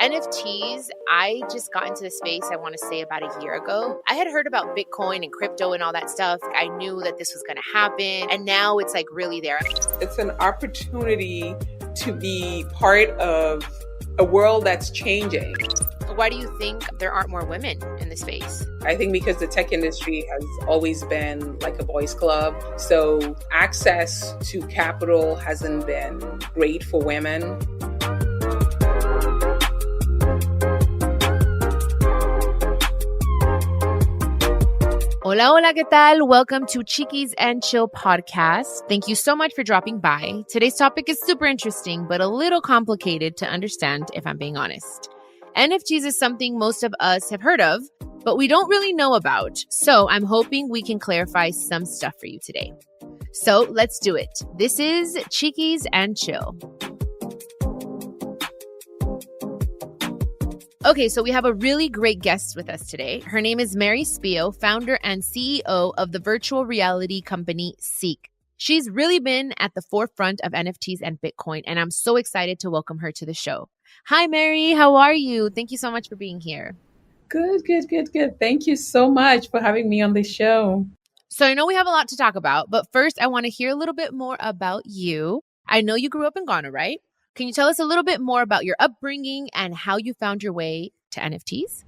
NFTs, I just got into the space, I want to say about a year ago. I had heard about Bitcoin and crypto and all that stuff. I knew that this was going to happen. And now it's like really there. It's an opportunity to be part of a world that's changing. Why do you think there aren't more women in the space? I think because the tech industry has always been like a boys' club. So access to capital hasn't been great for women. Hola, hola, ¿qué tal? Welcome to Chiquis and Chill podcast. Thank you so much for dropping by. Today's topic is super interesting, but a little complicated to understand, if I'm being honest. NFTs is something most of us have heard of, but we don't really know about. So I'm hoping we can clarify some stuff for you today. So let's do it. This is Chiquis and Chill. Okay, so we have a really great guest with us today. Her name is Mary Spio, founder and CEO of the virtual reality company CEEK. She's really been at the forefront of NFTs and Bitcoin, and I'm so excited to welcome her to the show. Hi, Mary. How are you? Thank you so much for being here. Good. Thank you so much for having me on the show. So I know we have a lot to talk about, but first I want to hear a little bit more about you. I know you grew up in Ghana, right? Can you tell us a little bit more about your upbringing and how you found your way to NFTs?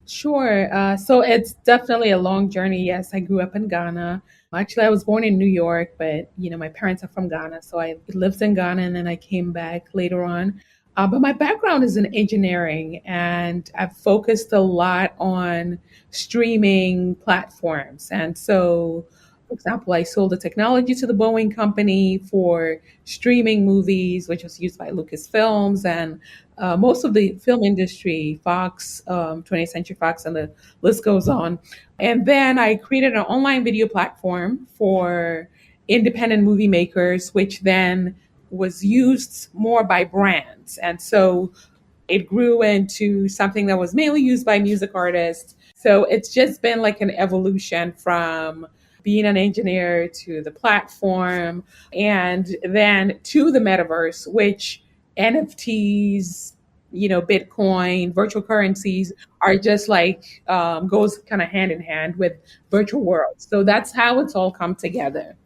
Sure. So it's definitely a long journey. Yes, I grew up in Ghana. Actually, I was born in New York, but my parents are from Ghana. So I lived in Ghana and then I came back later on. But my background is in engineering and I've focused a lot on streaming platforms. And so, for example, I sold the technology to the Boeing company for streaming movies, which was used by Lucasfilms and most of the film industry, Fox, 20th Century Fox, and the list goes on. And then I created an online video platform for independent movie makers, which then was used more by brands. And so it grew into something that was mainly used by music artists. So it's just been like an evolution from being an engineer to the platform and then to the metaverse, which NFTs, Bitcoin, virtual currencies are just like goes kind of hand in hand with virtual worlds. So that's how it's all come together.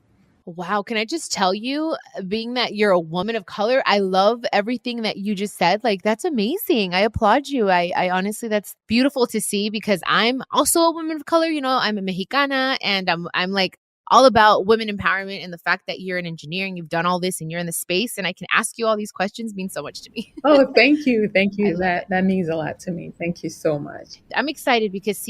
Wow. Can I just tell you, being that you're a woman of color, I love everything that you just said. Like, that's amazing. I applaud you. I honestly, that's beautiful to see because I'm also a woman of color. I'm a Mexicana and I'm like all about women empowerment, and the fact that you're an engineer and you've done all this and you're in the space and I can ask you all these questions means so much to me. Oh, thank you. That means a lot to me. Thank you so much. I'm excited because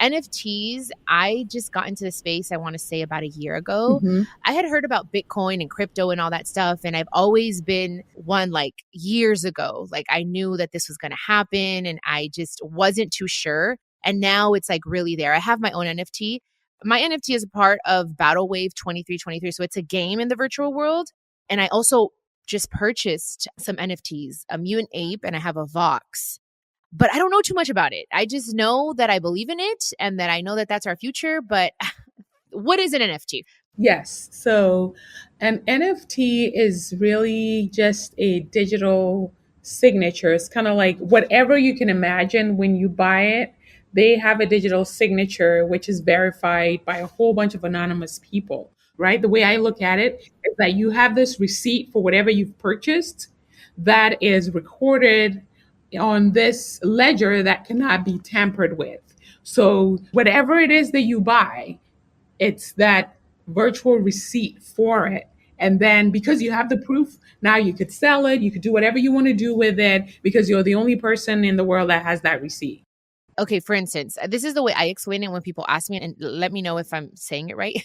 NFTs, I just got into the space, I want to say about a year ago. Mm-hmm. I had heard about Bitcoin and crypto and all that stuff. And I've always been one like years ago. Like I knew that this was going to happen and I just wasn't too sure. And now it's like really there. I have my own NFT. My NFT is a part of Battle Wave 2323. So it's a game in the virtual world. And I also just purchased some NFTs, a mutant ape, and I have a Vox. But I don't know too much about it. I just know that I believe in it and that I know that that's our future. But what is an NFT? Yes. So an NFT is really just a digital signature. It's kind of like whatever you can imagine when you buy it. They have a digital signature, which is verified by a whole bunch of anonymous people, right? The way I look at it is that you have this receipt for whatever you've purchased that is recorded on this ledger that cannot be tampered with. So whatever it is that you buy, it's that virtual receipt for it. And then because you have the proof, now you could sell it, you could do whatever you want to do with it because you're the only person in the world that has that receipt. Okay, for instance, this is the way I explain it when people ask me, and let me know if I'm saying it right.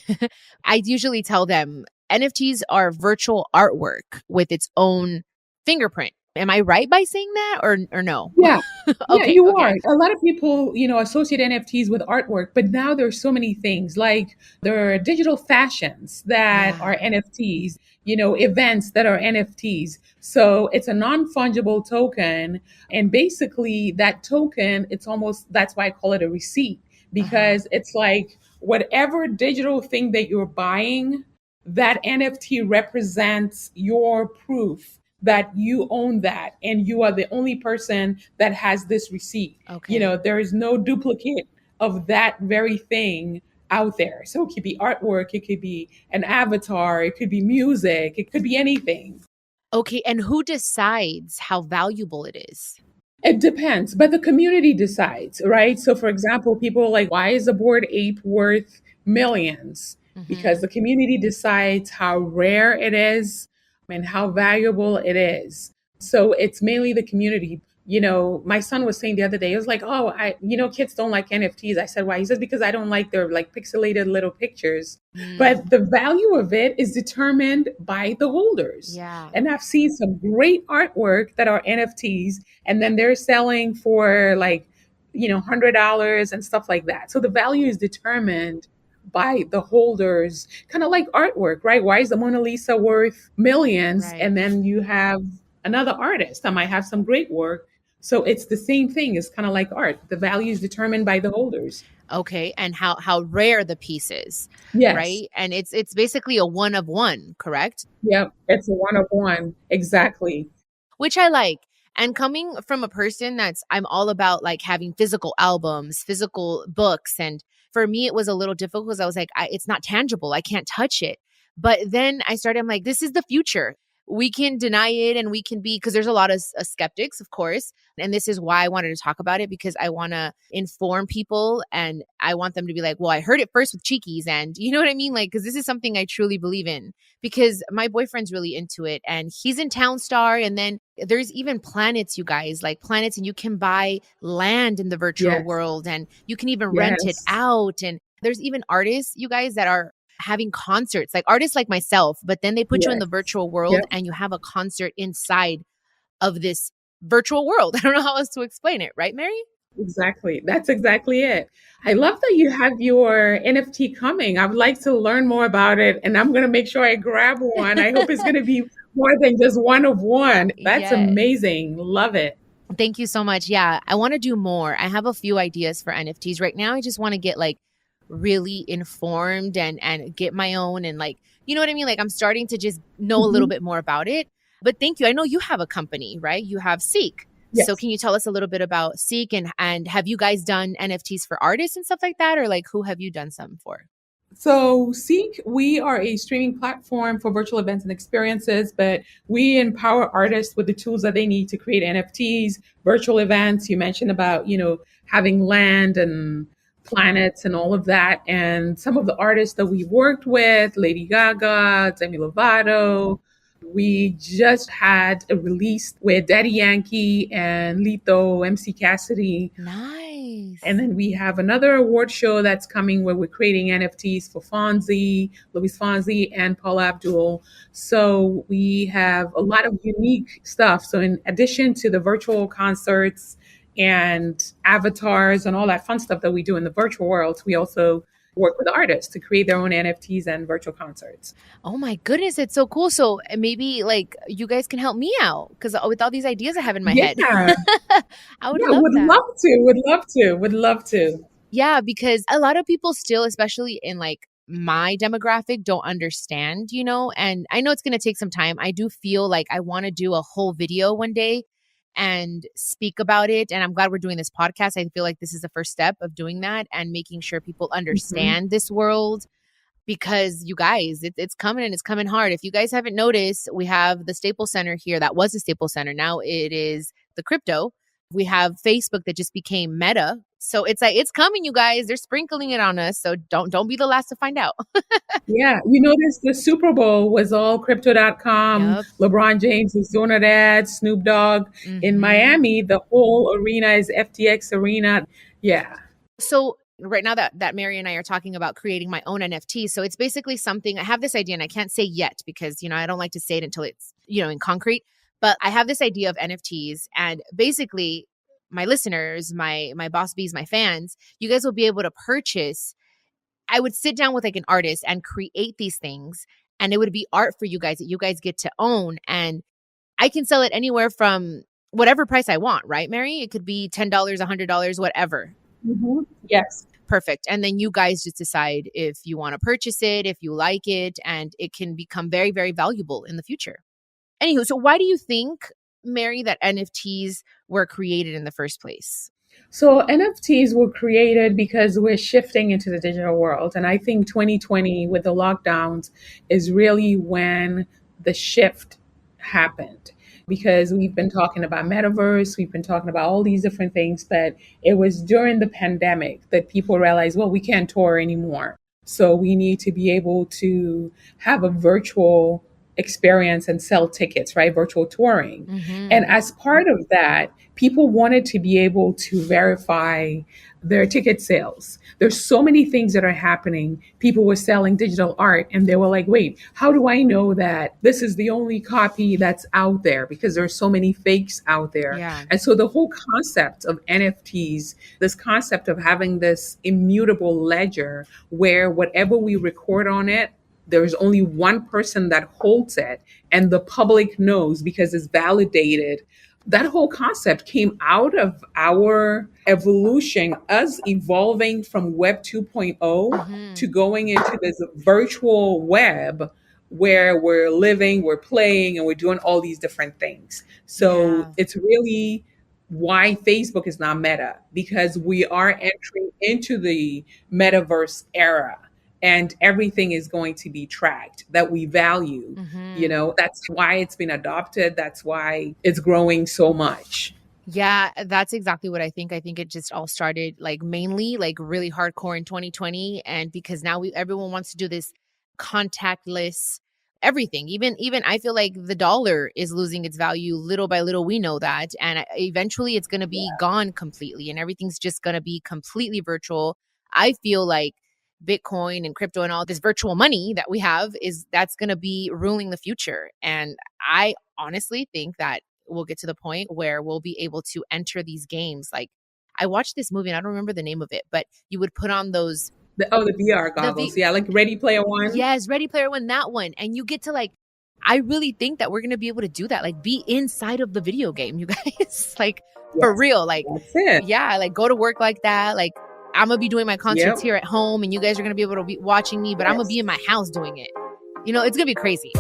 I usually tell them NFTs are virtual artwork with its own fingerprint. Am I right by saying that or no? Yeah. Okay, yeah, you are. A lot of people, associate NFTs with artwork, but now there's so many things like there are digital fashions that are NFTs, events that are NFTs. So it's a non-fungible token. And basically that token, that's why I call it a receipt, because it's like whatever digital thing that you're buying, that NFT represents your proof that you own that and you are the only person that has this receipt. Okay. There is no duplicate of that very thing out there. So it could be artwork, it could be an avatar, it could be music, it could be anything. Okay. And who decides how valuable it is? It depends, but the community decides, right? So, for example, people are like, why is a bored ape worth millions? Because Mm-hmm. the community decides how rare it is and how valuable it is. So, it's mainly the community. My son was saying the other day, it was like, oh, kids don't like NFTs. I said, why? He says, because I don't like their like pixelated little pictures. Mm, But the value of it is determined by the holders. yeah. And I've seen some great artwork that are NFTs, and then they're selling for like, $100 and stuff like that. So the value is determined by the holders, kind of like artwork, right? Why is the Mona Lisa worth millions? Right. And then you have another artist that might have some great work. So it's the same thing. It's kind of like art. The value is determined by the holders. Okay. And how rare the piece is, Yes. right? And it's basically a one of one, correct? Yep. It's a one of one. Exactly. Which I like. And coming from a person I'm all about like having physical albums, physical books. And for me, it was a little difficult because I was like, it's not tangible. I can't touch it. But then I'm like, this is the future. We can deny it and we can be, because there's a lot of skeptics, of course. And this is why I wanted to talk about it, because I want to inform people and I want them to be like, well, I heard it first with Chiquis. And you know what I mean? Like, because this is something I truly believe in, because my boyfriend's really into it and he's in Town Star. And then there's even planets, you guys, like planets, and you can buy land in the virtual Yes. world and you can even rent it Yes. out. And there's even artists, you guys, that are having concerts, like artists like myself, but then they put you in Yes. the virtual world Yep. and you have a concert inside of this virtual world. I don't know how else to explain it, right, Mary? Exactly. That's exactly it. I love that you have your NFT coming. I would like to learn more about it, and I'm going to make sure I grab one. I hope it's going to be more than just one of one. That's Yes. amazing. Love it. Thank you so much. Yeah, I want to do more. I have a few ideas for NFTs right now. I just want to get like really informed and get my own, and like, you know what I mean? Like I'm starting to just know a little Mhm. bit more about it. But thank you. I know you have a company, right? You have CEEK. So Yes. can you tell us a little bit about CEEK, and have you guys done NFTs for artists and stuff like that, or like who have you done some for? So, Seek, we are a streaming platform for virtual events and experiences, but we empower artists with the tools that they need to create NFTs, virtual events. You mentioned about, having land and planets and all of that. And some of the artists that we worked with, Lady Gaga, Demi Lovato, we just had a release with Daddy Yankee and Lito, MC Cassidy. Nice. And then we have another award show that's coming where we're creating NFTs for Fonzie, Luis Fonzie, and Paula Abdul. So we have a lot of unique stuff. So in addition to the virtual concerts and avatars and all that fun stuff that we do in the virtual world, we also work with artists to create their own NFTs and virtual concerts. Oh my goodness, it's so cool. So maybe like you guys can help me out, because with all these ideas I have in my head. Yeah. I would Yeah, love would that. love to, would love to, would love to. Yeah, because a lot of people still, especially in like my demographic, don't understand, and I know it's going to take some time. I do feel like I want to do a whole video one day and speak about it. And I'm glad we're doing this podcast. I feel like this is the first step of doing that and making sure people Mhm. understand this world, because you guys, it's coming and it's coming hard. If you guys haven't noticed, we have the Staples Center here. That was the Staples Center. Now it is the crypto. We have Facebook that just became Meta. So it's like it's coming, you guys. They're sprinkling it on us. So don't be the last to find out. Yeah, you notice the Super Bowl was all crypto.com. Yep. LeBron James was doing an ad, Snoop Dogg. In Hmm. Miami, the whole arena is FTX arena. Yeah. So right now that Mary and I are talking about creating my own NFT. So it's basically something, I have this idea and I can't say yet because, I don't like to say it until it's, in concrete, but I have this idea of NFTs, and basically my listeners, my boss bees, my fans, you guys will be able to purchase. I would sit down with like an artist and create these things, and it would be art for you guys that you guys get to own. And I can sell it anywhere from whatever price I want, right, Mary? It could be $10, $100, whatever. Mhm. Yes. Perfect. And then you guys just decide if you want to purchase it, if you like it, and it can become very, very valuable in the future. Anywho, so why do you think, Mary, that NFTs were created in the first place? So NFTs were created because we're shifting into the digital world. And I think 2020 with the lockdowns is really when the shift happened, because we've been talking about metaverse, we've been talking about all these different things, but it was during the pandemic that people realized, well, we can't tour anymore. So we need to be able to have a virtual experience and sell tickets, right? Virtual touring. And as part of that, people wanted to be able to verify their ticket sales. There's so many things that are happening. People were selling digital art and they were like, wait, how do I know that this is the only copy that's out there? Because there's so many fakes out there. Yeah. And so the whole concept of NFTs, this concept of having this immutable ledger where whatever we record on it, there's only one person that holds it and the public knows because it's validated. That whole concept came out of our evolution, us evolving from Web 2.0 to going into this virtual web where we're living, we're playing, and we're doing all these different things. So it's really why Facebook is now Meta, because we are entering into the metaverse era. And everything is going to be tracked that we value. That's why it's been adopted. That's why it's growing so much. Yeah, that's exactly what I think. I think it just all started like mainly like really hardcore in 2020. And because now everyone wants to do this contactless everything. Even I feel like the dollar is losing its value little by little. We know that. And eventually it's going to be gone completely and everything's just going to be completely virtual. I feel like Bitcoin and crypto and all this virtual money that we have that's going to be ruling the future. And I honestly think that we'll get to the point where we'll be able to enter these games. Like I watched this movie and I don't remember the name of it, but you would put on those. The VR goggles. Yeah, like Ready Player One. Yes, Ready Player One, that one. And you get to like, I really think that we're going to be able to do that. Like be inside of the video game, you guys. Like for real. Like, that's it. Yeah, like go to work like that. Like I'm going to be doing my concerts here at home and you guys are going to be able to be watching me, but I'm going to be in my house doing it. It's going to be crazy.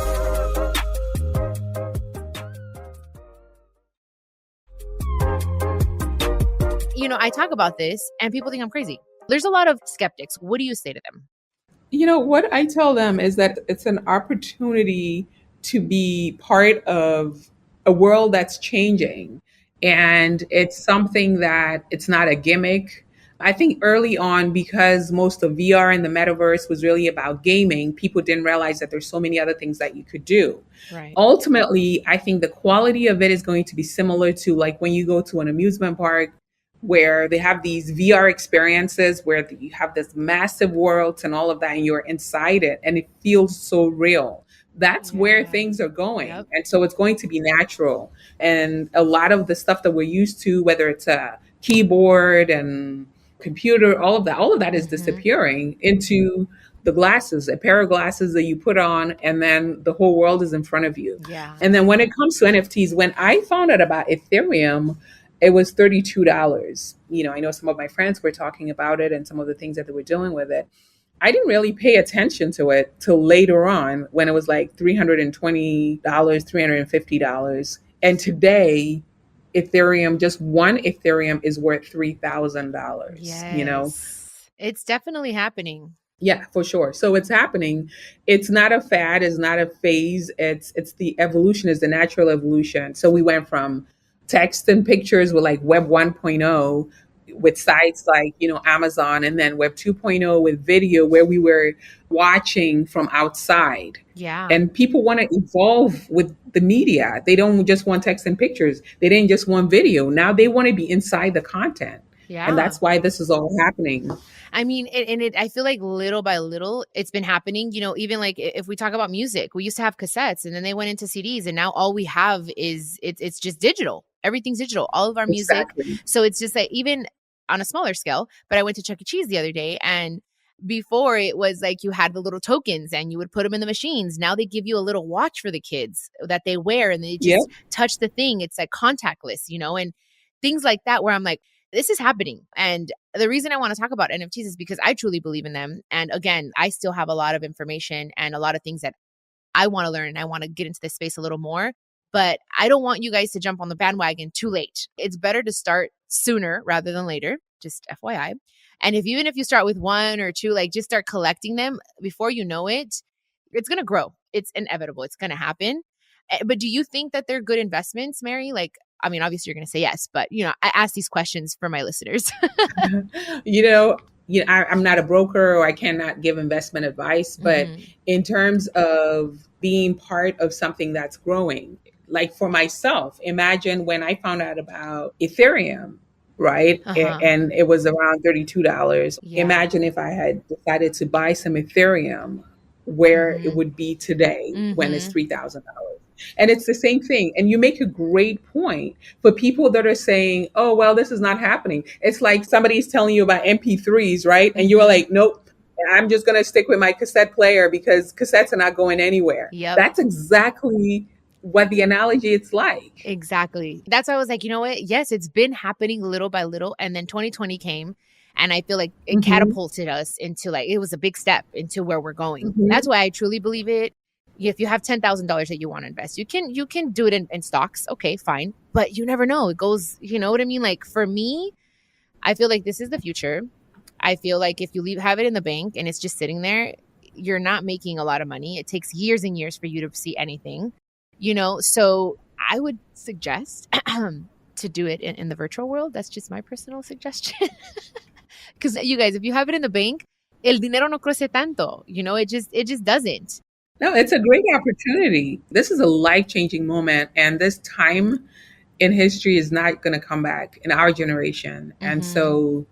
I talk about this and people think I'm crazy. There's a lot of skeptics. What do you say to them? What I tell them is that it's an opportunity to be part of a world that's changing. And it's something that it's not a gimmick. I think early on, because most of VR and the metaverse was really about gaming, people didn't realize that there's so many other things that you could do. Right. Ultimately, I think the quality of it is going to be similar to like when you go to an amusement park where they have these VR experiences where you have this massive world and all of that, and you're inside it and it feels so real. That's where things are going. Yep. And so it's going to be natural. And a lot of the stuff that we're used to, whether it's a keyboard and computer, all of that is disappearing into the glasses, a pair of glasses that you put on, and then the whole world is in front of you. Yeah. And then when it comes to NFTs, when I found out about Ethereum, it was $32. I know some of my friends were talking about it and some of the things that they were doing with it. I didn't really pay attention to it till later on when it was like $320, $350. And today, Ethereum, just one Ethereum is worth $3,000. Yes. It's definitely happening. Yeah, for sure. So it's happening. It's not a fad. It's not a phase. It's the evolution, is the natural evolution. So we went from text and pictures with like Web 1.0 with sites like, Amazon, and then Web 2.0 with video where we were watching from outside. Yeah. And people want to evolve with the media. They don't just want text and pictures. They didn't just want video. Now they want to be inside the content. Yeah. And that's why this is all happening. I mean, I feel like little by little, it's been happening. Even like if we talk about music, we used to have cassettes and then they went into CDs and now all we have is it's just digital. Everything's digital, all of our music. Exactly. So it's just like even on a smaller scale, but I went to Chuck E. Cheese the other day and before it was like you had the little tokens and you would put them in the machines. Now they give you a little watch for the kids that they wear and they just touch the thing. It's like contactless, and things like that where I'm like, this is happening. And the reason I want to talk about NFTs is because I truly believe in them. And again, I still have a lot of information and a lot of things that I want to learn and I want to get into this space a little more. But I don't want you guys to jump on the bandwagon too late. It's better to start sooner rather than later, just FYI. And even if you start with one or two, like just start collecting them before you know it, it's going to grow. It's inevitable. It's going to happen. But do you think that they're good investments, Mary? Like, I mean, obviously you're going to say yes, but I ask these questions for my listeners. I'm not a broker or I cannot give investment advice, but in terms of being part of something that's growing, like for myself, imagine when I found out about Ethereum, right? And it was around $32. Yeah. Imagine if I had decided to buy some Ethereum, where it would be today when it's $3,000. And it's the same thing. And you make a great point for people that are saying, oh, well, this is not happening. It's like somebody's telling you about MP3s, right? And you are like, nope, I'm just going to stick with my cassette player because cassettes are not going anywhere. Yep. That's exactly what the analogy it's like. Exactly. That's why I was like, you know what? Yes, it's been happening little by little. And then 2020 came. And I feel like it catapulted us into it was a big step into where we're going. That's why I truly believe it. If you have $10,000 that you want to invest, you can do it in stocks. Okay, fine. But you never know. It goes, you know what I mean? Like for me, I feel like this is the future. I feel like if you have it in the bank and it's just sitting there, you're not making a lot of money. It takes years and years for you to see anything, So I would suggest to do it in the virtual world. That's just my personal suggestion. Because you guys, if you have it in the bank, el dinero no crece tanto. It just doesn't. No, it's a great opportunity. This is a life-changing moment. And this time in history is not going to come back in our generation. And so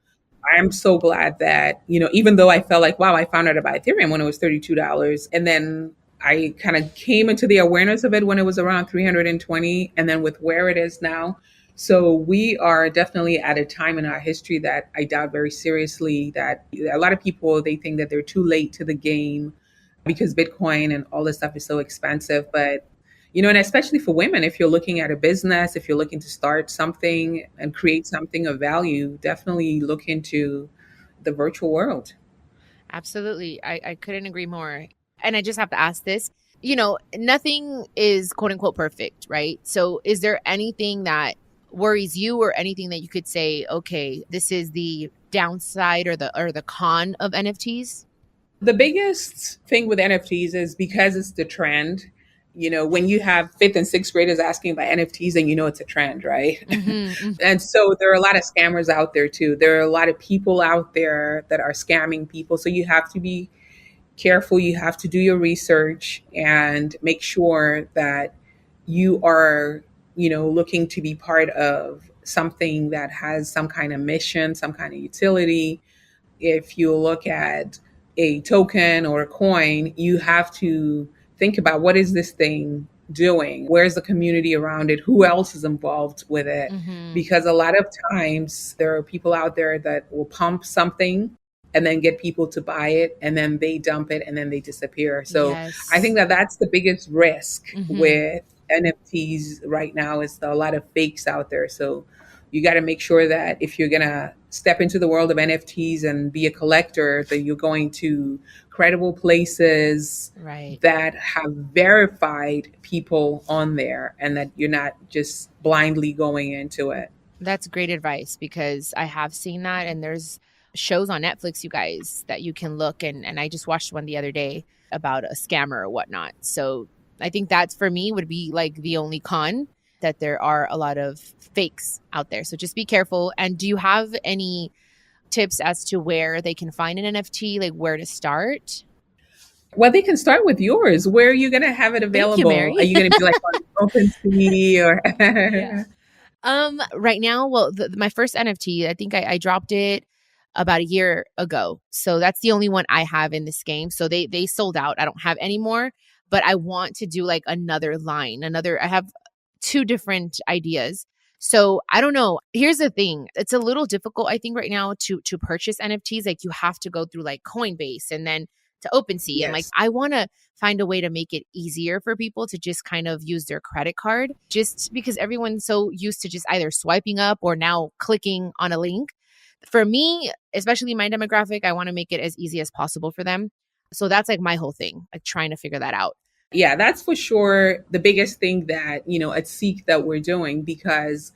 I'm so glad that, even though I felt like, wow, I found out about Ethereum when it was $32. And then I kind of came into the awareness of it when it was around 320. And then with where it is now. So we are definitely at a time in our history that I doubt very seriously that a lot of people, they think that they're too late to the game because Bitcoin and all this stuff is so expensive. But, and especially for women, if you're looking at a business, if you're looking to start something and create something of value, definitely look into the virtual world. Absolutely. I couldn't agree more. And I just have to ask this, nothing is quote unquote perfect, right? So is there anything that worries you or anything that you could say, okay, this is the downside or the con of NFTs? The biggest thing with NFTs is because it's the trend. When you have 5th and 6th graders asking about NFTs, then it's a trend, right? And so there are a lot of scammers out there too. There are a lot of people out there that are scamming people. So you have to be careful. You have to do your research and make sure that you are, looking to be part of something that has some kind of mission, some kind of utility. If you look at a token or a coin, you have to think about what is this thing doing? Where's the community around it? Who else is involved with it? Because a lot of times there are people out there that will pump something and then get people to buy it and then they dump it and then they disappear. So I think that that's the biggest risk with NFTs right now is a lot of fakes out there. So you got to make sure that if you're going to step into the world of NFTs and be a collector, that you're going to credible places that have verified people on there and that you're not just blindly going into it. That's great advice because I have seen that and there's shows on Netflix, you guys, that you can look and I just watched one the other day about a scammer or whatnot. So I think that's for me would be like the only con, that there are a lot of fakes out there. So just be careful. And do you have any tips as to where they can find an NFT, like where to start? Well, they can start with yours. Where are you going to have it available? Thank you, Mary. Are you going to be like on OpenSea or? Right now, well, my first NFT, I think I dropped it about a year ago. So that's the only one I have in this game. So they sold out. I don't have any more, but I want to do like another line, I have 2 different ideas. So I don't know. Here's the thing. It's a little difficult, I think, right now to purchase NFTs. Like you have to go through like Coinbase and then to OpenSea. And like I want to find a way to make it easier for people to just kind of use their credit card, just because everyone's so used to just either swiping up or now clicking on a link. For me, especially my demographic, I want to make it as easy as possible for them. So that's like my whole thing, like trying to figure that out. Yeah, that's for sure the biggest thing that, at CEEK that we're doing, because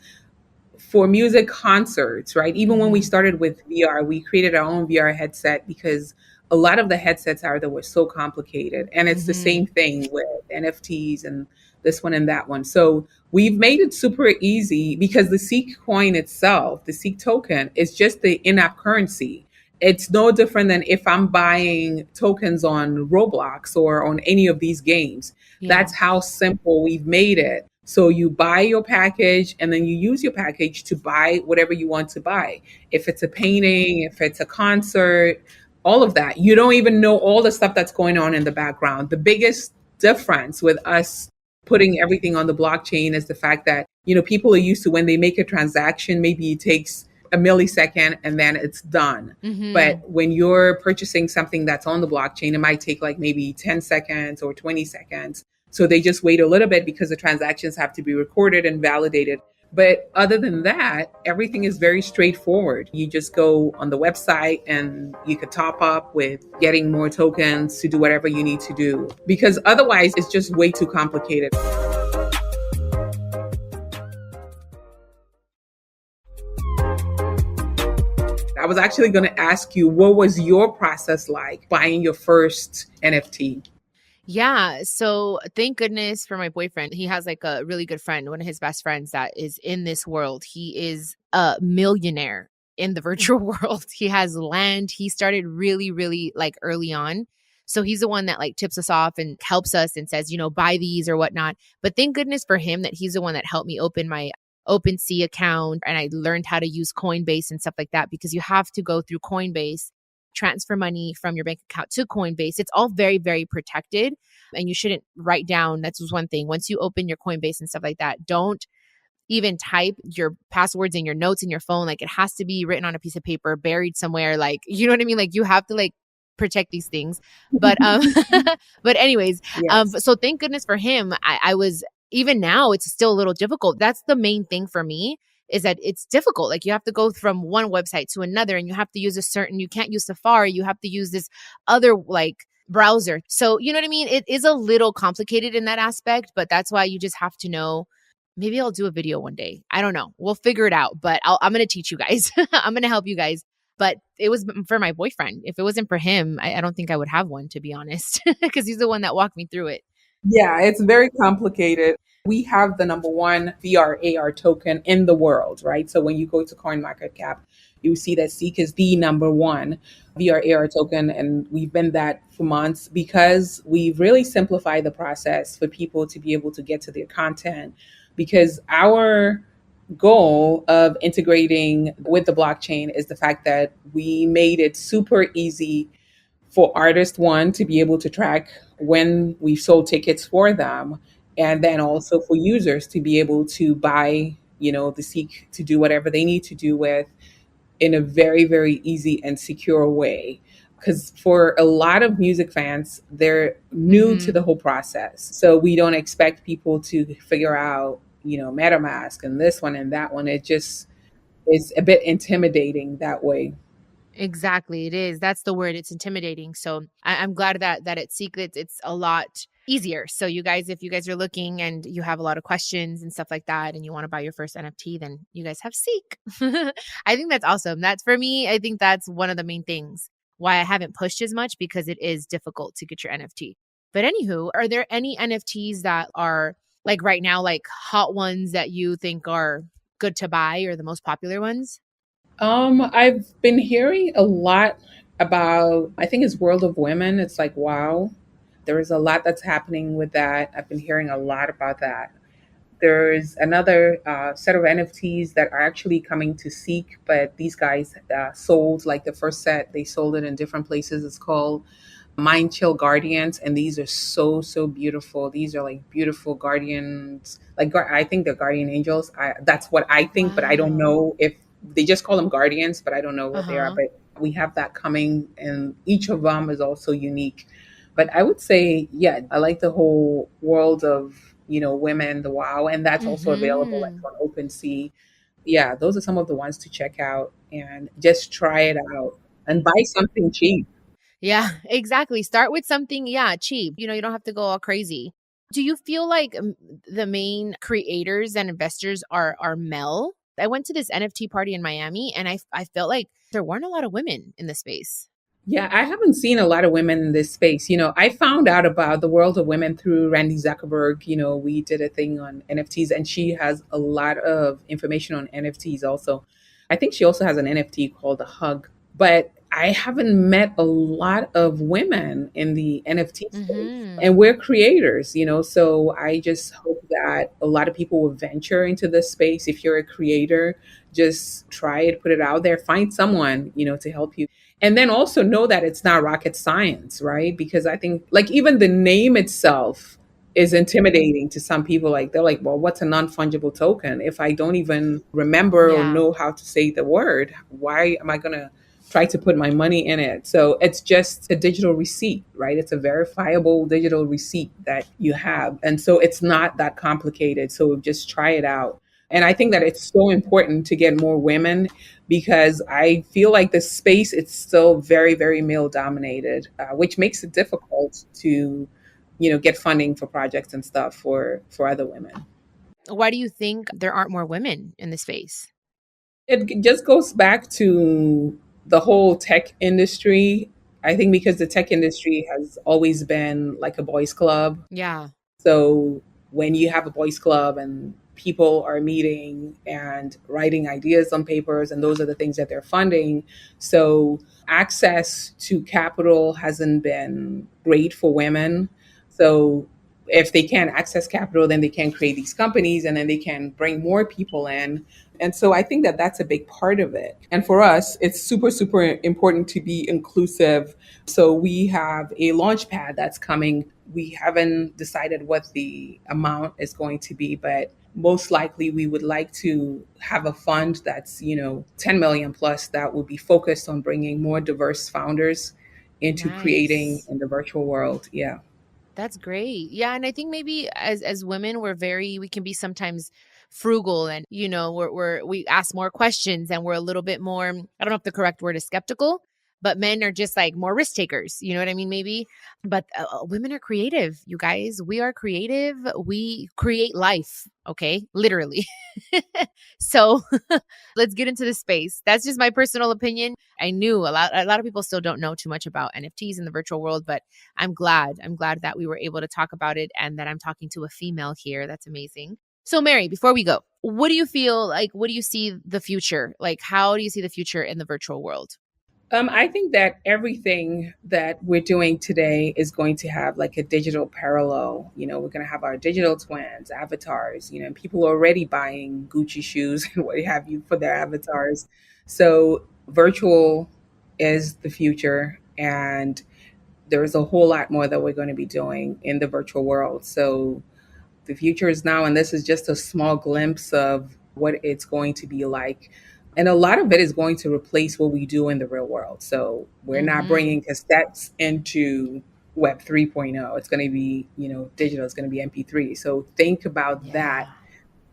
for music concerts, right? Even when we started with VR, we created our own VR headset because a lot of the headsets out there were so complicated. And it's the same thing with NFTs and this one and that one. So we've made it super easy because the CEEK coin itself, the CEEK token, is just the in-app currency. It's no different than if I'm buying tokens on Roblox or on any of these games. That's how simple we've made it. So you buy your package and then you use your package to buy whatever you want to buy. If it's a painting, if it's a concert, all of that. You don't even know all the stuff that's going on in the background. The biggest difference with us putting everything on the blockchain is the fact that, people are used to when they make a transaction, maybe it takes a millisecond and then it's done. But when you're purchasing something that's on the blockchain, it might take like maybe 10 seconds or 20 seconds. So they just wait a little bit because the transactions have to be recorded and validated. But other than that, everything is very straightforward. You just go on the website and you could top up with getting more tokens to do whatever you need to do, because otherwise it's just way too complicated. I was actually going to ask you, what was your process like buying your first NFT? Yeah. So thank goodness for my boyfriend. He has like a really good friend, one of his best friends that is in this world. He is a millionaire in the virtual world. He has land. He started really, really like early on. So he's the one that like tips us off and helps us and says, buy these or whatnot. But thank goodness for him that he's the one that helped me open my OpenSea account, and I learned how to use Coinbase and stuff like that, because you have to go through Coinbase, transfer money from your bank account to Coinbase. It's all very, very protected, and you shouldn't write down. That's one thing. Once you open your Coinbase and stuff like that, don't even type your passwords in your notes in your phone. Like, it has to be written on a piece of paper, buried somewhere. Like, you know what I mean? Like, you have to like protect these things. But but anyways, Yes. so thank goodness for him. I was, even now it's still a little difficult. That's the main thing for me, is that it's difficult. Like, you have to go from one website to another, and you have to use you can't use Safari. You have to use this other like browser. So, you know what I mean? It is a little complicated in that aspect, but that's why you just have to know. Maybe I'll do a video one day. I don't know. We'll figure it out, but I'm going to teach you guys. I'm going to help you guys. But it was for my boyfriend. If it wasn't for him, I don't think I would have one, to be honest, because he's the one that walked me through it. Yeah, it's very complicated. We have the number one VR AR token in the world, right? So when you go to CoinMarketCap, you see that CEEK is the number one VR AR token. And we've been that for months because we've really simplified the process for people to be able to get to their content. Because our goal of integrating with the blockchain is the fact that we made it super easy for artists, one, to be able to track when we've sold tickets for them, and then also for users to be able to buy, the CEEK to do whatever they need to do with in a very, very easy and secure way. Because for a lot of music fans, they're new to the whole process. So we don't expect people to figure out, MetaMask and this one and that one. It just is a bit intimidating that way. Exactly. It is. That's the word. It's intimidating. So I'm glad that it's secret. It's a lot easier. So you guys, if you guys are looking and you have a lot of questions and stuff like that, and you want to buy your first NFT, then you guys have CEEK. I think that's awesome. That's, for me, I think that's one of the main things why I haven't pushed as much, because it is difficult to get your NFT. But anywho, are there any NFTs that are like right now, like hot ones that you think are good to buy, or the most popular ones? I've been hearing a lot about, I think it's World of Women. It's like, wow, there is a lot that's happening with that. I've been hearing a lot about that. There's another set of NFTs that are actually coming to CEEK, but these guys sold like the first set. They sold it in different places. It's called Mind Chill Guardians, and these are so, so beautiful. These are like beautiful guardians. Like, I think they're guardian angels. That's what I think, but I don't know if they just call them guardians, but I don't know what they are. But we have that coming, and each of them is also unique. But I would say, yeah, I like the whole world of, women, the WoW, and that's also available like on OpenSea. Yeah, those are some of the ones to check out and just try it out and buy something cheap. Yeah, exactly. Start with something, cheap. You don't have to go all crazy. Do you feel like the main creators and investors are male? I went to this NFT party in Miami and I felt like there weren't a lot of women in the space. Yeah, I haven't seen a lot of women in this space. I found out about the world of women through Randy Zuckerberg. We did a thing on NFTs, and she has a lot of information on NFTs also. I think she also has an NFT called the Hug. But I haven't met a lot of women in the NFT space. And we're creators, so I just hope that a lot of people will venture into this space. If you're a creator, just try it, put it out there, find someone, to help you. And then also know that it's not rocket science, right? Because I think like even the name itself is intimidating to some people. Like they're like, well, what's a non-fungible token? If I don't even remember or know how to say the word, why am I going to try to put my money in it? So it's just a digital receipt, right? It's a verifiable digital receipt that you have. And so it's not that complicated. So just try it out. And I think that it's so important to get more women because I feel like the space, it's still very, very male dominated, which makes it difficult to, get funding for projects and stuff for other women. Why do you think there aren't more women in the space? It just goes back to the whole tech industry. I think because the tech industry has always been like a boys' club. Yeah. So when you have a boys' club and people are meeting and writing ideas on papers, and those are the things that they're funding. So access to capital hasn't been great for women. So if they can't access capital, then they can create these companies and then they can bring more people in. And so I think that that's a big part of it. And for us, it's super, super important to be inclusive. So we have a launch pad that's coming. We haven't decided what the amount is going to be, but most likely we would like to have a fund that's, 10 million plus that will be focused on bringing more diverse founders into creating in the virtual world. Yeah. That's great. Yeah. And I think maybe as women, we can be sometimes frugal and, we ask more questions and we're a little bit more, I don't know if the correct word is skeptical, but men are just like more risk takers. You know what I mean? Maybe, but women are creative. You guys, we are creative. We create life. Okay. Literally. So let's get into the space. That's just my personal opinion. I knew a lot of people still don't know too much about NFTs in the virtual world, but I'm glad that we were able to talk about it and that I'm talking to a female here. That's amazing. So Mary, before we go, what do you feel like? What do you see the future? Like, how do you see the future in the virtual world? I think that everything that we're doing today is going to have like a digital parallel. We're going to have our digital twins, avatars, and people are already buying Gucci shoes and what have you for their avatars. So virtual is the future. And there's a whole lot more that we're going to be doing in the virtual world. So the future is now, and this is just a small glimpse of what it's going to be like. And a lot of it is going to replace what we do in the real world. So we're not bringing cassettes into Web 3.0. It's going to be, digital. It's going to be MP3. So think about that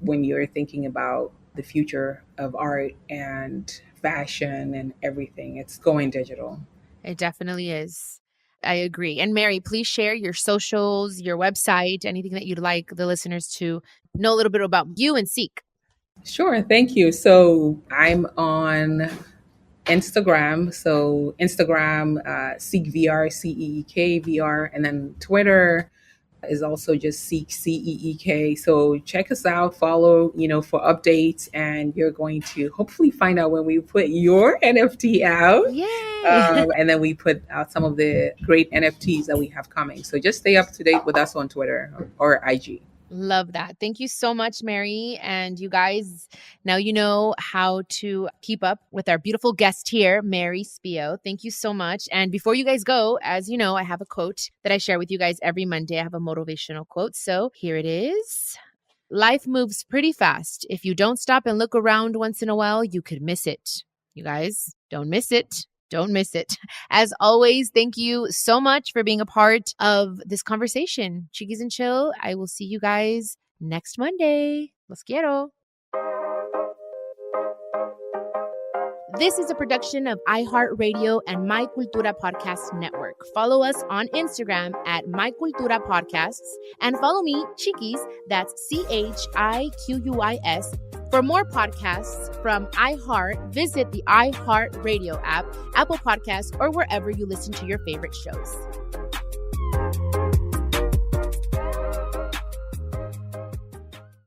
when you're thinking about the future of art and fashion and everything. It's going digital. It definitely is. I agree. And Mary, please share your socials, your website, anything that you'd like the listeners to know a little bit about you and CEEK. Sure. Thank you. So I'm on Instagram. So Instagram, CEEK VR, CEEK VR, and then Twitter is also just CEEK, CEEK. So check us out, follow, for updates, and you're going to hopefully find out when we put your NFT out. Yay! And then we put out some of the great NFTs that we have coming. So just stay up to date with us on Twitter or IG. Love that. Thank you so much, Mary. And you guys, now you know how to keep up with our beautiful guest here, Mary Spio. Thank you so much. And before you guys go, as you know, I have a quote that I share with you guys every Monday. I have a motivational quote. So here it is. Life moves pretty fast. If you don't stop and look around once in a while, you could miss it. You guys, don't miss it. Don't miss it. As always, thank you so much for being a part of this conversation. Chiquis and Chill, I will see you guys next Monday. Los quiero. This is a production of iHeartRadio and My Cultura Podcast Network. Follow us on Instagram at My Cultura Podcasts and follow me, Chiquis, that's CHIQUIS. For more podcasts from iHeart, visit the iHeartRadio app, Apple Podcasts, or wherever you listen to your favorite shows.